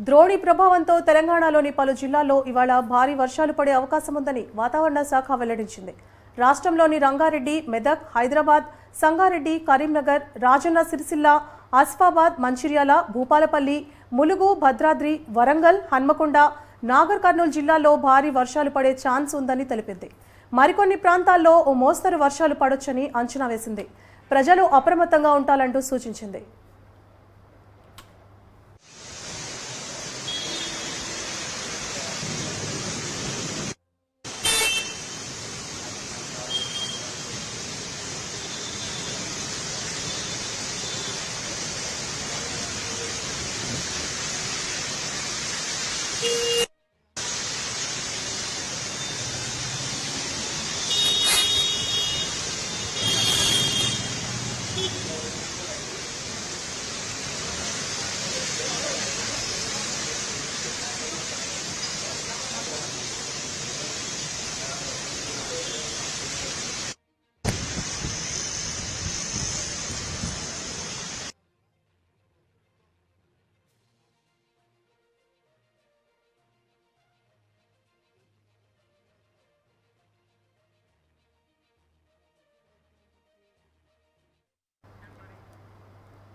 ద్రోణి ప్రభావంతో తెలంగాణలోని పలు జిల్లాల్లో ఇవాళ భారీ వర్షాలు పడే అవకాశం ఉందని వాతావరణ శాఖ వెల్లడించింది. రాష్ట్రంలోని రంగారెడ్డి, మెదక్, హైదరాబాద్, సంగారెడ్డి, కరీంనగర్, రాజన్న సిరిసిల్ల, ఆసిఫాబాద్, మంచిర్యాల, భూపాలపల్లి, ములుగు, భద్రాద్రి, వరంగల్, హన్మకొండ, నాగర్ కర్నూలు జిల్లాల్లో భారీ వర్షాలు పడే ఛాన్స్ ఉందని తెలిపింది. మరికొన్ని ప్రాంతాల్లో ఓ మోస్తరు వర్షాలు పడొచ్చని అంచనా వేసింది. ప్రజలు అప్రమత్తంగా ఉండాలంటూ సూచించింది.